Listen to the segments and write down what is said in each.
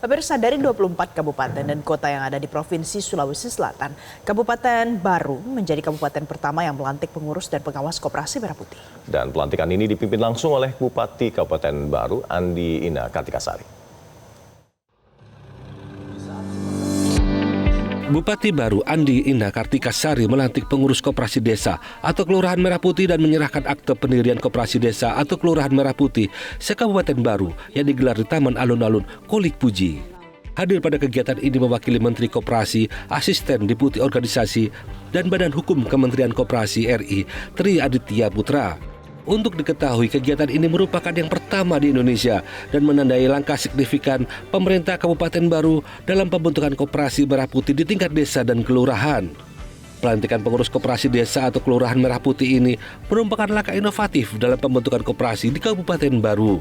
Pemirsa, dari 24 kabupaten dan kota yang ada di Provinsi Sulawesi Selatan, Kabupaten Baru menjadi kabupaten pertama yang melantik pengurus dan pengawas Koperasi Merah Putih. Dan pelantikan ini dipimpin langsung oleh Bupati Kabupaten Baru, Andi Ina Kartikasari. Bupati Baru Andi Ina Kartikasari melantik pengurus Koperasi Desa atau Kelurahan Merah Putih dan menyerahkan akte pendirian Koperasi Desa atau Kelurahan Merah Putih se-Kabupaten Baru yang digelar di Taman Alun-Alun, Kolik Puji. Hadir pada kegiatan ini mewakili Menteri Koperasi, Asisten Deputi Organisasi, dan Badan Hukum Kementerian Koperasi RI, Tri Aditya Putra. Untuk diketahui, kegiatan ini merupakan yang pertama di Indonesia dan menandai langkah signifikan pemerintah Kabupaten Baru dalam pembentukan Koperasi Merah Putih di tingkat desa dan kelurahan. Pelantikan pengurus Koperasi Desa atau Kelurahan Merah Putih ini merupakan langkah inovatif dalam pembentukan koperasi di Kabupaten Baru.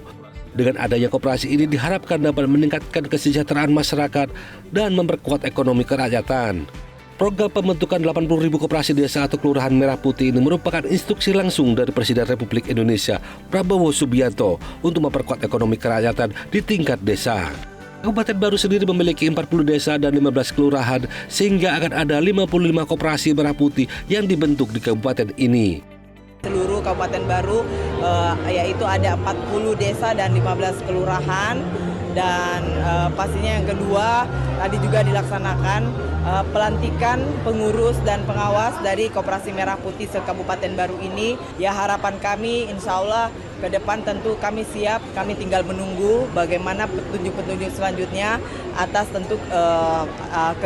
Dengan adanya koperasi ini diharapkan dapat meningkatkan kesejahteraan masyarakat dan memperkuat ekonomi kerakyatan. Program pembentukan 80.000 koperasi desa atau Kelurahan Merah Putih ini merupakan instruksi langsung dari Presiden Republik Indonesia Prabowo Subianto untuk memperkuat ekonomi kerakyatan di tingkat desa. Kabupaten Baru sendiri memiliki 40 desa dan 15 kelurahan sehingga akan ada 55 koperasi Merah Putih yang dibentuk di kabupaten ini. Seluruh Kabupaten Baru yaitu ada 40 desa dan 15 kelurahan. Dan pastinya yang kedua tadi juga dilaksanakan pelantikan pengurus dan pengawas dari Koperasi Merah Putih se-Kabupaten Baru ini. Ya, harapan kami insya Allah ke depan tentu kami siap, kami tinggal menunggu bagaimana petunjuk-petunjuk selanjutnya atas tentu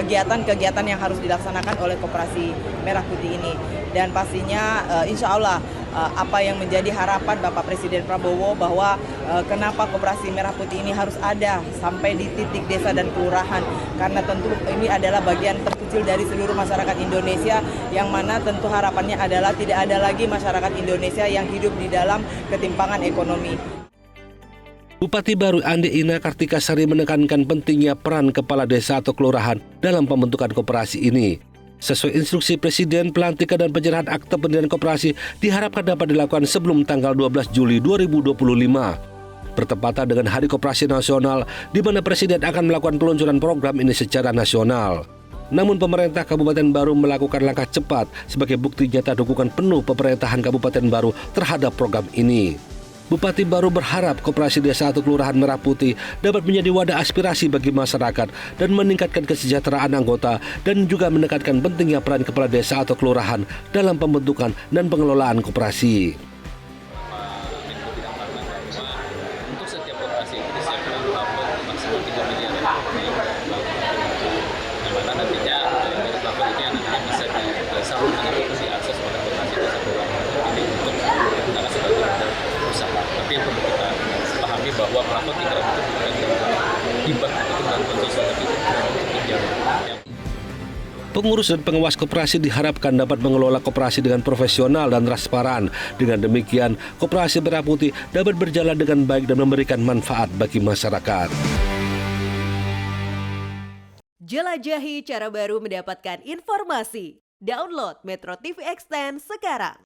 kegiatan-kegiatan yang harus dilaksanakan oleh Koperasi Merah Putih ini. Dan pastinya insya Allah apa yang menjadi harapan Bapak Presiden Prabowo bahwa kenapa Koperasi Merah Putih ini harus ada sampai di titik desa dan kelurahan, karena tentu ini adalah bagian terkecil dari seluruh masyarakat Indonesia yang mana tentu harapannya adalah tidak ada lagi masyarakat Indonesia yang hidup di dalam ketimpangan ekonomi. Bupati Baru Andi Ina Kartikasari menekankan pentingnya peran kepala desa atau kelurahan dalam pembentukan koperasi ini. Sesuai instruksi Presiden, pelantikan dan penyerahan akte pendirian koperasi diharapkan dapat dilakukan sebelum tanggal 12 Juli 2025. Bertepatan dengan Hari Koperasi Nasional, di mana Presiden akan melakukan peluncuran program ini secara nasional. Namun pemerintah Kabupaten Baru melakukan langkah cepat sebagai bukti nyata dukungan penuh pemerintahan Kabupaten Baru terhadap program ini. Bupati Baru berharap Koperasi Desa atau Kelurahan Merah Putih dapat menjadi wadah aspirasi bagi masyarakat dan meningkatkan kesejahteraan anggota dan juga menekankan pentingnya peran kepala desa atau kelurahan dalam pembentukan dan pengelolaan koperasi. Untuk setiap koperasi itu disiapkan plafon maksimal 3 miliar di mana nantinya dari plafon itu yang nantinya bisa disalurkan ataupun diakses oleh koperasi desa kelurahan ini untuk karena sebagai usaha. Tapi yang perlu kita pahami bahwa plafon tidak itu bukan hibah ataupun bantuan sosial, tapi itu untuk pinjaman. Pengurus dan pengawas koperasi diharapkan dapat mengelola koperasi dengan profesional dan transparan. Dengan demikian, Koperasi Merah Putih dapat berjalan dengan baik dan memberikan manfaat bagi masyarakat. Jelajahi cara baru mendapatkan informasi. Download Metro TV Extend sekarang.